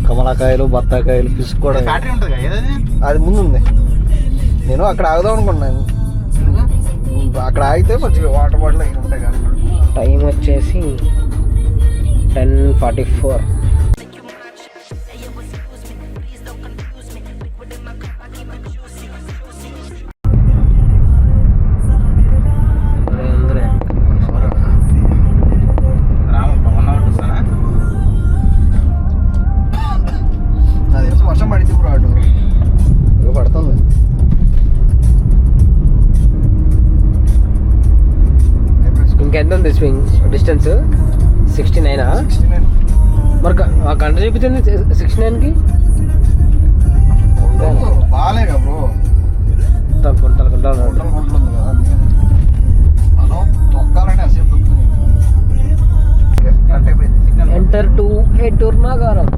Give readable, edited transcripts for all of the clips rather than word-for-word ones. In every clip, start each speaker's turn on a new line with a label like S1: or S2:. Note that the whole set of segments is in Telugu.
S1: కమలాకాయలు, బత్తాకాయలు, పిసుకోవడం.
S2: ఫ్యాక్టరీ ఉంటుంది
S1: అది ముందు ఉంది. నేను అక్కడ ఆగుదాం అనుకున్నాను. అక్కడ ఆగితే మంచిగా వాటర్ బాటిల్ అవి ఉంటాయి కదా.
S3: టైం వచ్చేసి 10:44.
S1: వర్షం పడింది బ్రో, అటు పడుతుంది.
S3: ఇంకెంత ఉంది స్వింగ్ డిస్టెన్స్? 69. మరి ఆ గంట చూపించింది 69కి.
S1: బాగాలే కదా బ్రో,
S3: తలుకుంటాను. ఎంటర్ టు ఎటూర్ నాగారం.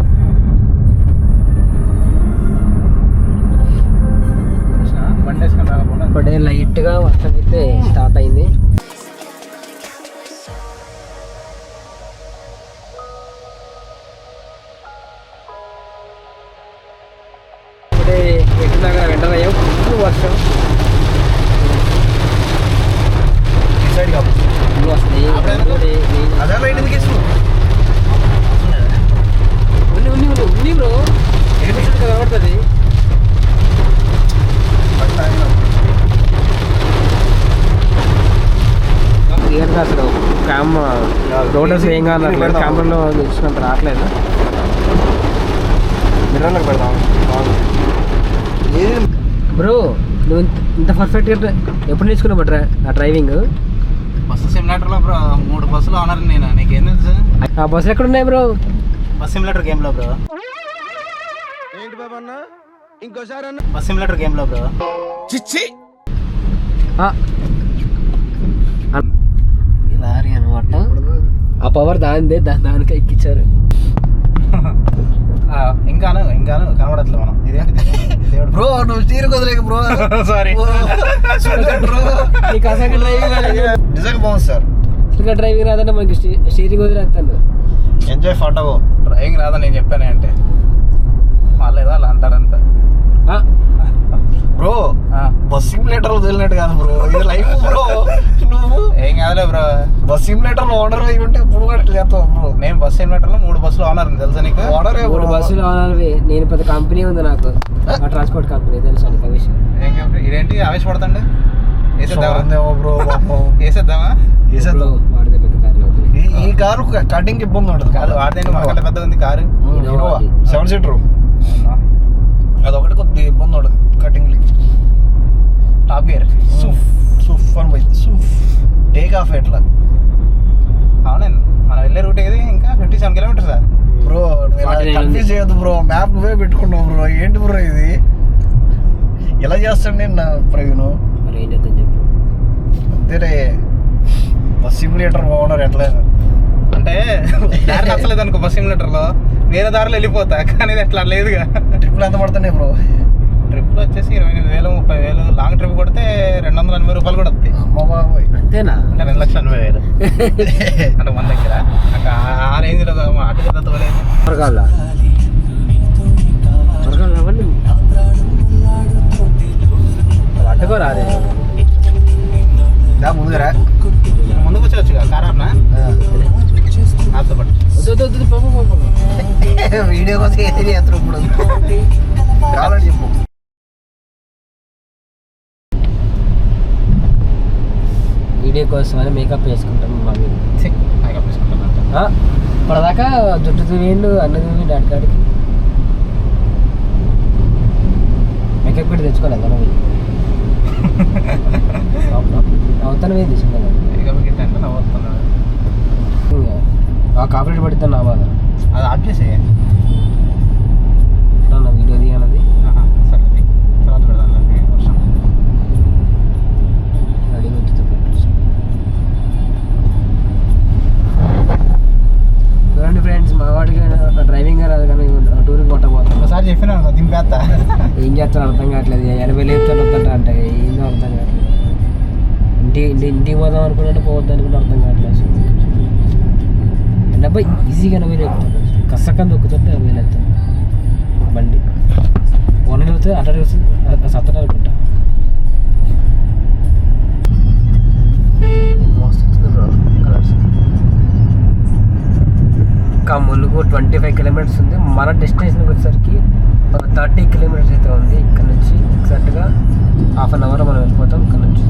S3: ఇప్పుడే లైట్గా వర్షం అయితే స్టార్ట్ అయింది. ఇప్పుడే ఎటు నగరం ఎంటర్ అయ్యాం. ఫుల్ వర్షం వస్తుంది. ఉంది బ్రో, కనబడుతుంది. అసలు రోడర్స్ ఏం కాదు, కెమెరాలో చూసినంత రావట్లేదు.
S1: మిర్రర్లకు పెడదాం
S3: బ్రో. నువ్వు ఇంత పర్ఫెక్ట్గా ఎప్పుడు నేర్చుకున్నావు బట్రా ఆ డ్రైవింగ్?
S2: బస్సు సిమ్యులేటర్లో బ్రో 3 బస్సులు ఓనర్ నేను. నీకేం తెలుసు?
S3: ఆ బస్సులు ఎక్కడ ఉన్నాయి బ్రో?
S2: బస్ సిమ్యులేటర్ గేమ్లో బ్రో.
S1: ఏంటి బాబా అన్న, ఇంకోసారి అన్న.
S2: బస్ సిమ్యులేటర్ గేమ్లో బ్రో.
S1: చిచ్చి
S3: లారీ అనమాట. ఆ పవర్ దానికే ఎక్కించారు.
S2: ఇంకాను కనబడట్లే మనం. ఇదేంటి
S1: బ్రో, నువ్వు స్టీరింగ్ వదిలేక బ్రో.
S2: సారీ
S1: నిజంగా బాగుంది సార్.
S3: ఇంకా డ్రైవింగ్ రాదంటే మనకి స్టీరింగ్ వదిలేస్తాను.
S1: Enjoy photo.
S2: డ్రైవింగ్ రాదని నేను చెప్పాను అంటే వాళ్ళు ఏదో అలా అంటారంతా.
S1: బ్రో బస్ సిమ్యులేటర్ వదిలినట్టు కాదు బ్రో, ఇది లైఫ్ బ్రో. నువ్వు
S2: ఏం కాదులే బ్రో,
S1: బస్ సిమ్యులేటర్ ఓనర్ అయి ఉంటే ఇప్పుడు కూడా చేస్తావు బ్రో.
S2: నేను బస్ సిమ్యులేటర్లో 3 బస్సులు ఓనర్ తెలుసా నీకు?
S1: ఓనరే
S3: 3 బస్సులు ఓనర్వి. నేను పెద్ద కంపెనీ ఉంది నాకు, ట్రాన్స్పోర్ట్ కంపెనీ, తెలుసా నీకు ఆ విషయం?
S2: ఇదేంటి ఆవేశపడతాండి?
S1: వేసేద్దామా బ్రో?
S2: వేసేద్దామా?
S1: వేసేద్దాం.
S3: వాడితే పెద్ద కార్లు అవుతుంది.
S1: ఈ కారు కటింగ్ ఇబ్బంది ఉంటుంది
S2: కాదు, వాడితే మాకంటే పెద్దగా ఉంది కారు.
S1: 7 సీటర్. అదొకటి కొద్దిగా ఇబ్బంది ఉంటుంది కటింగ్లకి.
S2: టాప్ గేర్
S1: సూఫ్ అని పోయింది. సూఫ్ టేక్ ఆఫ్ ఎట్లా?
S2: అవునండి, మనం వెళ్ళే రూట్ ఏది? ఇంకా 57 కిలోమీటర్స్ సార్
S1: బ్రో. కన్ఫ్యూజ్ చేయొద్దు బ్రో, మ్యాప్ నువ్వే పెట్టుకున్నావు బ్రో. ఏంటి బ్రో ఇది? ఎలా చేస్తాను నేను ప్రవీణ్?
S3: మరి ఏం చేద్దాం చెప్పు.
S1: అంతేలే, బస్ సిమ్యులేటర్ ఓనర్ ఎట్లా
S2: అంటే దారి నచ్చలేదు అనుకో బస్ సిమ్యులేటర్లో, వేరే దారిలో వెళ్ళిపోతా. కానీ ఇది అట్లా లేదుగా.
S1: ట్రిప్లు ఎంత పడుతున్నాయి బ్రో?
S2: ట్రిప్లు వచ్చేసి 28,000 30,000. లాంగ్ ట్రిప్ కొడితే 280 రూపాయలు కూడా వస్తాయి.
S1: అమ్మ బాబాయ్,
S3: అంతేనా?
S2: అంటే 2,80,000 అంటే మన దగ్గర నాకు ఆ రేంజ్లో అటు తోలేదు.
S3: మరగాళ్ళ అవన్నీ అడ్డుకోరాదే.
S1: ముందుగా
S2: ముందుకు వచ్చేవచ్చుగా కారానా నాతో పాటు.
S1: వీడియో కోసం ఏది చేస్తారు ఇప్పుడు? కావాలని చెప్పు.
S3: వీడియో కోసం అని మేకప్ వేసుకుంటాం మమ్మీ.
S2: మేకప్ వేసుకుంటాను.
S3: ఇప్పటిదాకా జుట్టు తువేండు, అన్నది డాడీ కాడికి మేకప్ పెట్టి తెచ్చుకోలేదా మమ్మీ? అవుతాను వేది తీసుకుంటా.
S2: మేకప్ గిట్ అంటే నవ్వుతున్నాడు.
S3: కాపరేట్ పడితే నా బాధ.
S2: అది ఆఫ్ చేసే
S3: నా వీడియో దిగనది.
S2: సరే తర్వాత పెడదాం. వర్షం
S3: రెడీ వచ్చి చూడండి ఫ్రెండ్స్, మా వాడికి డ్రైవింగ్ రాదు కానీ టూర్కి కొట్టబోతాం.
S2: ఒకసారి చెప్పినా దింపేస్తా.
S3: ఏం చేస్తాను అర్థం కావట్లేదు. 80 లేపుతాను వద్దంట అంటే ఏందో అర్థం కావట్లేదు. ఇంటికి పోదాం అనుకున్నట్టు పోవద్దు అనుకుంటే అర్థం కావట్లేదు. ఎండపై ఈజీగా 80 లేపుతాను, కష్టకం దొక్కుతుంటే 80 లేపుతాను. బండి ఓనర్ వస్తే అట్లా సత్తట అనుకుంటా. ఇంకా ములుగు 25 కిలోమీటర్స్ ఉంది. మన డెస్టినేషన్కి వచ్చేసరికి 30 కిలోమీటర్స్ అయితే ఉంది. ఇక్కడ నుంచి ఎగ్జాక్ట్గా హాఫ్ అన్ అవర్ మనం వెళ్ళిపోతాం. ఇక్కడ నుంచి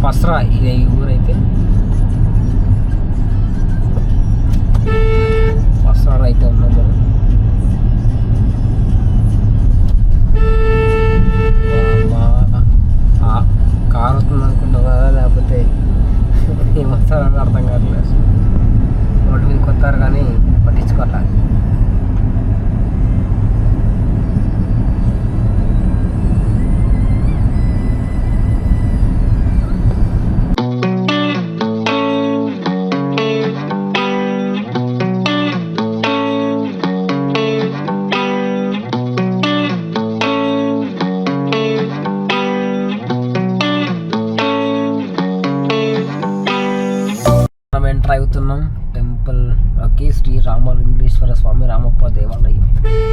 S3: పస్రా ఇది ఈ ఊరైతే పస్రా అయితే ఉన్నాం మనం. కారు వస్తుంది అనుకుంటాం కదా, లేకపోతే ఏం వస్తారని అర్థం కావట్లేదు. రోడ్డు మీదకి వస్తారు కానీ పట్టించుకోవాలి. ఎంటర్ అవుతున్నాం టెంపుల్కి. శ్రీ రామలింగేశ్వర స్వామి రామప్ప దేవాలయం.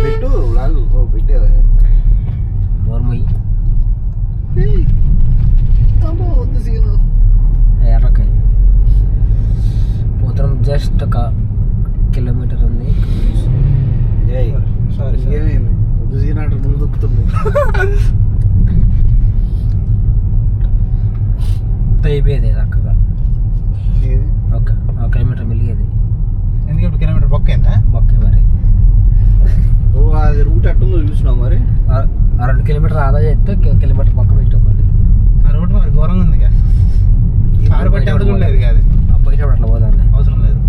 S1: పెట్టు లాగు పెట్టే
S3: నోర్మయ్యి
S1: వద్దు సీను
S3: ఎర్రకాయ పోతున్నాం. జస్ట్ ఒక కిలోమీటర్ ఉంది.
S1: ఏమైంది వద్దు సీన్ అంటే నువ్వు దొక్కుతున్నావు.
S3: అయిపోయేది చక్కగా ఒక కిలోమీటర్ మిలిగేది.
S2: ఎందుకంటే కిలోమీటర్ బొక్కేందా?
S3: బొక్కే మరి.
S1: ఓ అది రూట్ అట్టుందో చూసినావు మరి.
S3: 2 కిలోమీటర్ ఆదా చేస్తే కిలోమీటర్ పక్క పెట్టాం మళ్ళీ.
S2: ఆ రోడ్డు మరి ఘోరంగా ఉంది. కారు బట్టి ఎంత చూడలేదు కాదు.
S3: పోయేటప్పుడు అట్లా పోదాంలే,
S2: అవసరం లేదు.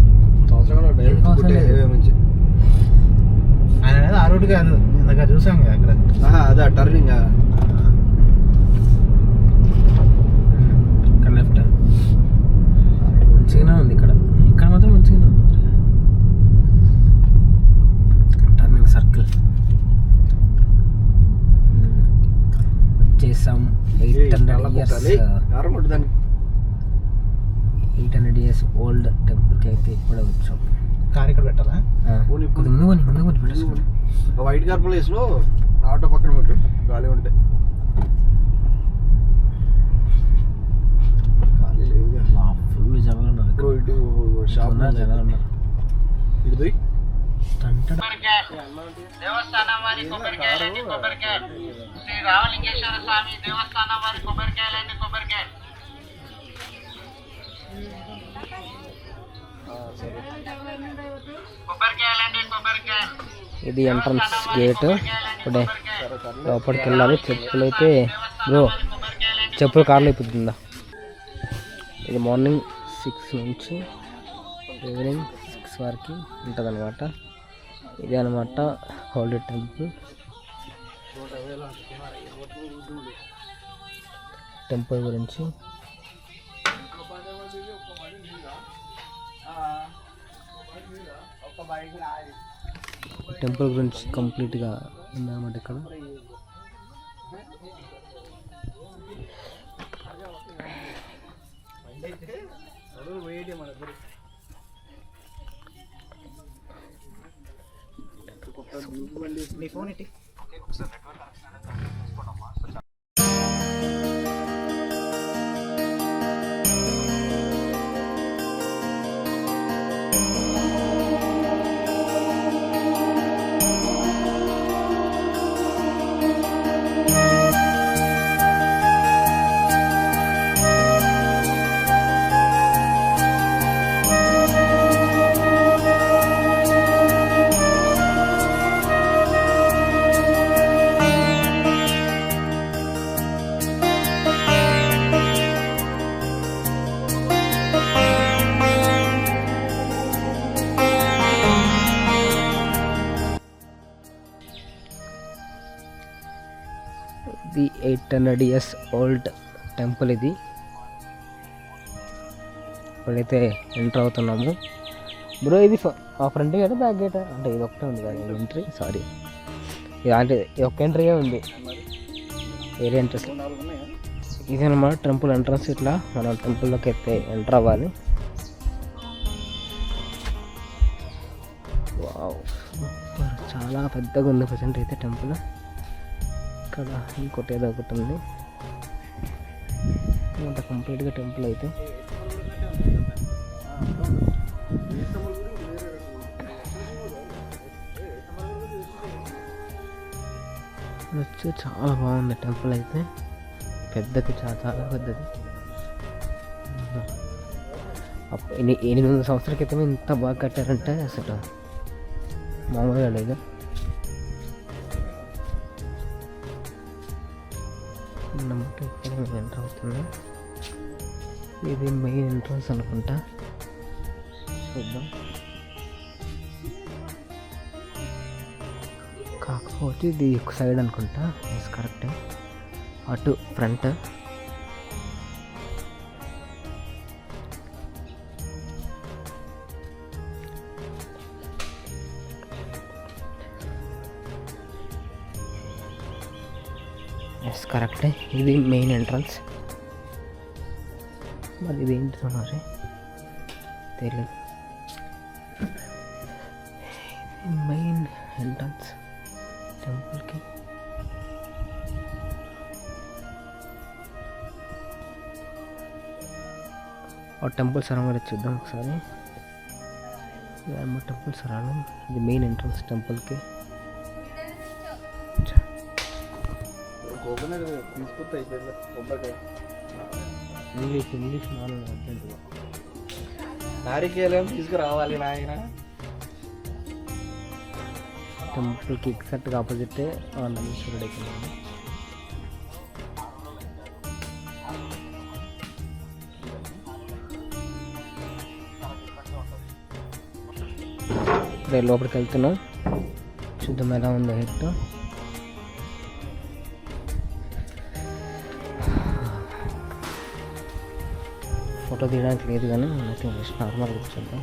S2: ఆయన అనేది ఆ రోడ్డు కాదు, ఇందాక చూసాం కదా అక్కడ.
S1: అదే టర్నింగ్
S3: ఇక్కడ లెఫ్ట్ మంచిగానే ఉంది. ఇక్కడ మాత్రం మంచిగానే ఉంది. టర్నింగ్ సర్కిల్ వచ్చేసాం. 800 ఇయర్స్ ఓల్డ్ టెంపుల్కి అయితే ఇప్పుడే వచ్చాం.
S2: కారు ఇక్కడ పెట్టాలా?
S3: ముందు పెట్టేసుకోండి.
S1: వైట్ కార్ ప్లేస్ లో ఆటో పక్కన పెట్టు, ఖాళీ ఉంటే. ఖాళీ లేదు,
S3: ఫుల్ జనాలు ఉన్నారు.
S1: ఇటు షాప్
S3: జనాలు ఉన్నారు.
S1: ఇటు
S4: దేవస్థానం వారి కొబ్బరికాయలండి, కొబ్బరికాయలు. శ్రీ రామలింగేశ్వర స్వామి దేవస్థానం వారి కొబ్బరికాయలండి, కొబ్బరికాయలు. కొబ్బరికాయలండి, కొబ్బరికాయలు.
S3: ఇది ఎంట్రన్స్ గేట్. ఇప్పుడే లోపలికి వెళ్ళాలి. చెప్పులు అయితే బ్రో చెప్పులు కార్లో అయిపోతుందా. ఇది మార్నింగ్ 6 నుంచి ఈవినింగ్ 6 వరకు ఉంటుంది అనమాట. ఇదే అనమాట హోలీ టెంపుల్. టెంపుల్ గురించి కంప్లీట్గా ఉందన్నమాట ఇక్కడ.
S2: నీ ఫోన్ ఇట్టి.
S3: ఇది 800 ఇయర్స్ ఓల్డ్ టెంపుల్. ఇది ఇప్పుడైతే ఎంటర్ అవుతున్నాము. బ్రో ఇది ఫ్రంట్ గేటా బ్యాక్ గేటా? అంటే ఇది ఒకటే ఉంది కదా ఎంట్రీ. సారీ, ఇది అంటే ఇది ఒక్క ఎంట్రీగా ఉంది, వేరే ఎంట్రెన్స్. ఇది అనమాట టెంపుల్ ఎంట్రన్స్. ఇట్లా మనం టెంపుల్లోకి అయితే ఎంటర్ అవ్వాలి. వావ్. సూపర్, చాలా పెద్దగా ఉంది ప్రజెంట్ అయితే టెంపుల్. ఇక్కడ ఇంకోటి ఏదో ఒకటి ఉంది, అంత కంప్లీట్గా టెంపుల్ అయితే. వచ్చి చాలా బాగుంది టెంపుల్ అయితే, పెద్దది, చాలా చాలా పెద్దది. 800 సంవత్సరాల క్రితమే ఇంత బాగా కట్టారంటే అసలు మామూలుగా లేదు. ఎంటర్ అవుతుంది, ఇది మెయిన్ ఎంట్రన్స్ అనుకుంటా, చూద్దాం. కాకపోతే ఇది ఒక సైడ్ అనుకుంటా, ఎస్ కరెక్ట్, అటు ఫ్రంట్. ఎస్ కరెక్టే, ఇది మెయిన్ ఎంట్రన్స్. మరి ఇది ఏంటి మరి తెలియదు. మెయిన్ ఎంట్రన్స్ టెంపుల్కి. ఆ టెంపుల్ సరౌండ్ చూద్దాం ఒకసారి. టెంపుల్ సరౌండ్, ఇది మెయిన్ ఎంట్రన్స్ టెంపుల్కి.
S1: తీసుకొస్తే అయిపోయింది కొబ్బరికాయ.
S3: ఇంగ్లీష్ నాలుగు అర్జెంటుగా
S1: నారికేలం తీసుకురావాలి నాయన.
S3: టెంపుల్కి ఎగ్జాక్ట్గా ఆపోజిటే నందీశ్వరుడు అయిపోయింది. రేపు లోపలికి వెళ్తున్నాం, చూద్దాం ఎలా ఉందో హెడ్. ఫోటో తీయడానికి లేదు కానీ అయితే జస్ట్ నార్మల్గా కూర్చుంటాం.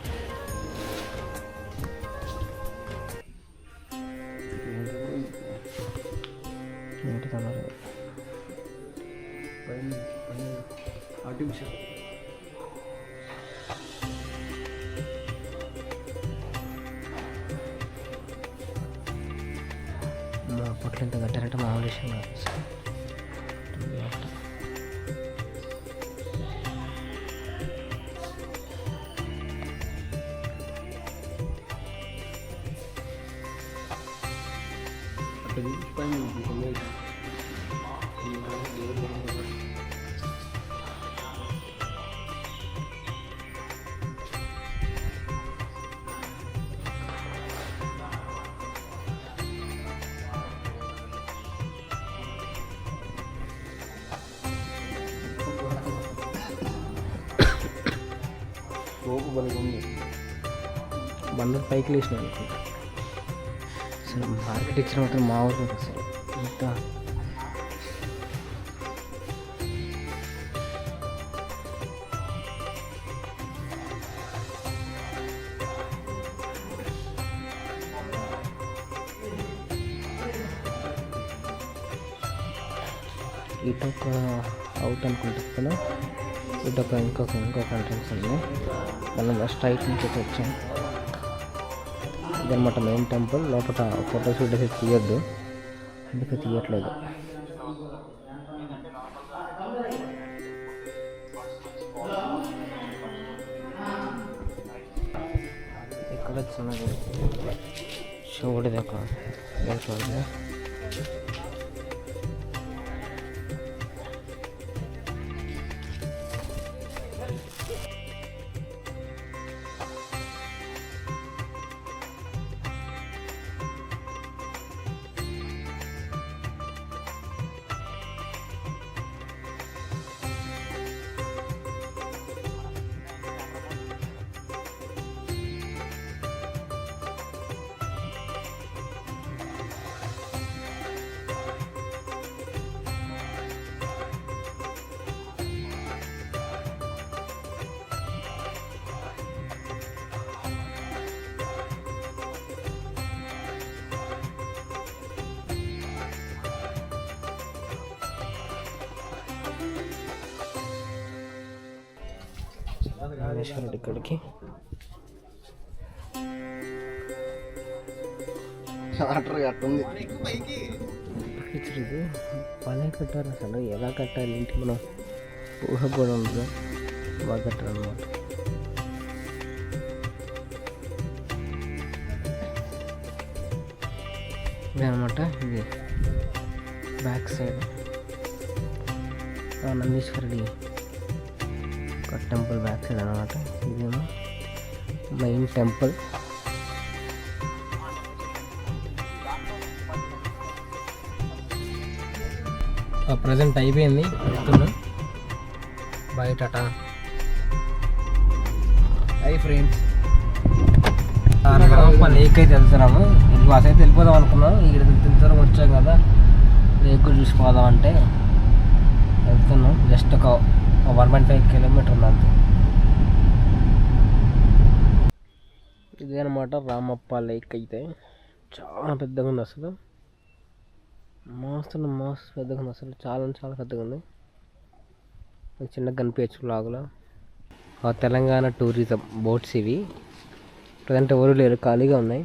S3: ఏంటి కలర్
S1: ఆర్టిఫిషియల్.
S3: మా అప్పట్లో ఇంత కట్టారంటే మామూలు విషయం కాదు. బందరు పైకి లేచిన అనుకుంటా. అసలు మార్కెట్ ఇచ్చిన మాత్రం మా ఊరు అసలు ఇంత ఇటొక అవుట్ అనుకుంటా కదా, ఇటొక ఇంకొక ఎంట్రన్స్ ఉంది. మనం స్ట్రైట్ నుంచి వచ్చాం. ఇదన్నమాట మెయిన్ టెంపుల్. లోపల ఫొటోస్ వీడియోస్ తీయొద్దు, అందుకే తీయట్లేదు. ఇక్కడ వచ్చినది శివుడిది ఒక చూడండి. రామేశ్వరుడు ఇక్కడికి
S1: వాటర్ అట్టుంది.
S3: ఇది పనే కట్టారు అసలు, ఎలా కట్టాలి ఏంటి మనం ఊహ కూడా ఉండదు, బాగా కట్టారు అనమాట. ఇది అనమాట, ఇది బ్యాక్ సైడ్ నందీశ్వరుడి ఒక టెంపుల్ బ్యాక్ సైడ్ అనమాట. ఇదేమో మెయిన్ టెంపుల్. ప్రజెంట్ అయిపోయింది, వెళ్తున్నాం బయట.
S1: హై ఫ్రెండ్స్,
S3: లేక్ అయితే వెళ్తున్నాము. బస్ అయితే వెళ్ళిపోదాం అనుకున్నాం, ఇక్కడ తింటాం వచ్చాం కదా, లేక్ కూడా చూసిపోదాం అంటే వెళ్తున్నాం. జస్ట్ ఒక 1.5 కిలోమీటర్ ఉంది అంతే. ఇదే అనమాట రామప్ప లేక్. అయితే చాలా పెద్దగా ఉంది అసలు, మస్తు పెద్దగా ఉంది అసలు, చాలా పెద్దగా ఉంది. చిన్నగా కనిపించచ్చు బ్లాగ్లో. తెలంగాణ టూరిజం బోట్స్ ఇవి. ప్రజెంట్ ఎవరు లేరు, ఖాళీగా ఉన్నాయి,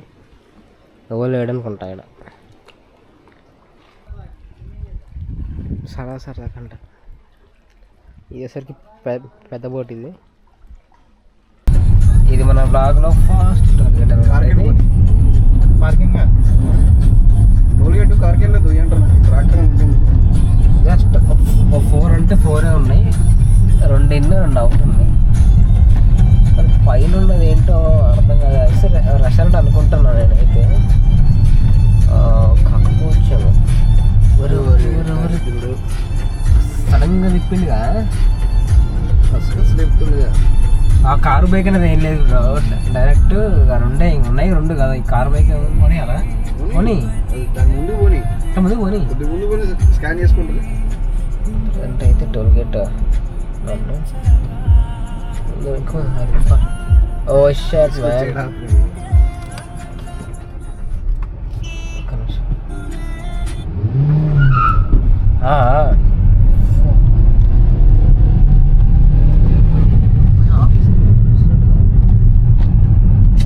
S3: ఎవరు లేడనుకుంటా ఆయన. సరదా కంట ఇదేసరికి పెద్ద బోట్ ఇది. ఇది మన బ్లాగ్లో ఫస్ట్ టార్గెట్
S2: పార్కింగ్
S1: టోల్గేట్ కార్కి వెళ్ళదు ఏంటన్నా, ట్రాక్టర్ ఉంటుంది.
S3: జస్ట్ 4 అంటే 4 ఉన్నాయి, 2 ఇన్ 2 అవుట్ ఉన్నాయి. పైన ఉన్నది ఏంటో అర్థం కాదు, రెస్టారెంట్ అనుకుంటున్నాను నేనైతే, కాకపోవచ్చేమో. సడన్గా తిప్పిండుగా,
S1: చెప్తుండగా
S3: ఆ కారు బైక్ అనేది ఏం లేదు, డైరెక్ట్ 2 ఉన్నాయి, 2 కదా. ఈ కారు బైక్ కొని అలా కొని
S1: దాని ముందు పోనీ,
S3: ముందు కొని
S1: కొద్ది ముందు పోనీ స్కాన్ చేసుకుంటుంది.
S3: అంటే అయితే టోల్గేట్ ఓ షర్ట్ మ్యాన్.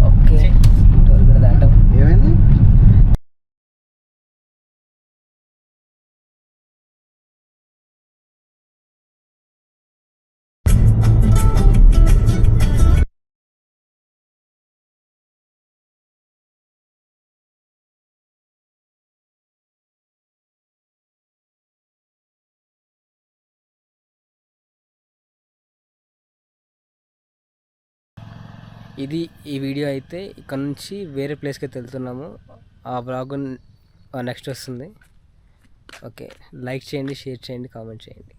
S3: ఓకే, టోల్గేట్ దాటం.
S1: ఏమైంది?
S3: ఇది ఈ వీడియో అయితే ఇక్కడ నుంచి వేరే ప్లేస్కి అయితే వెళ్తున్నాము. ఆ బ్లాగ్ నెక్స్ట్ వస్తుంది. ఓకే, లైక్ చేయండి, షేర్ చేయండి, కామెంట్ చేయండి.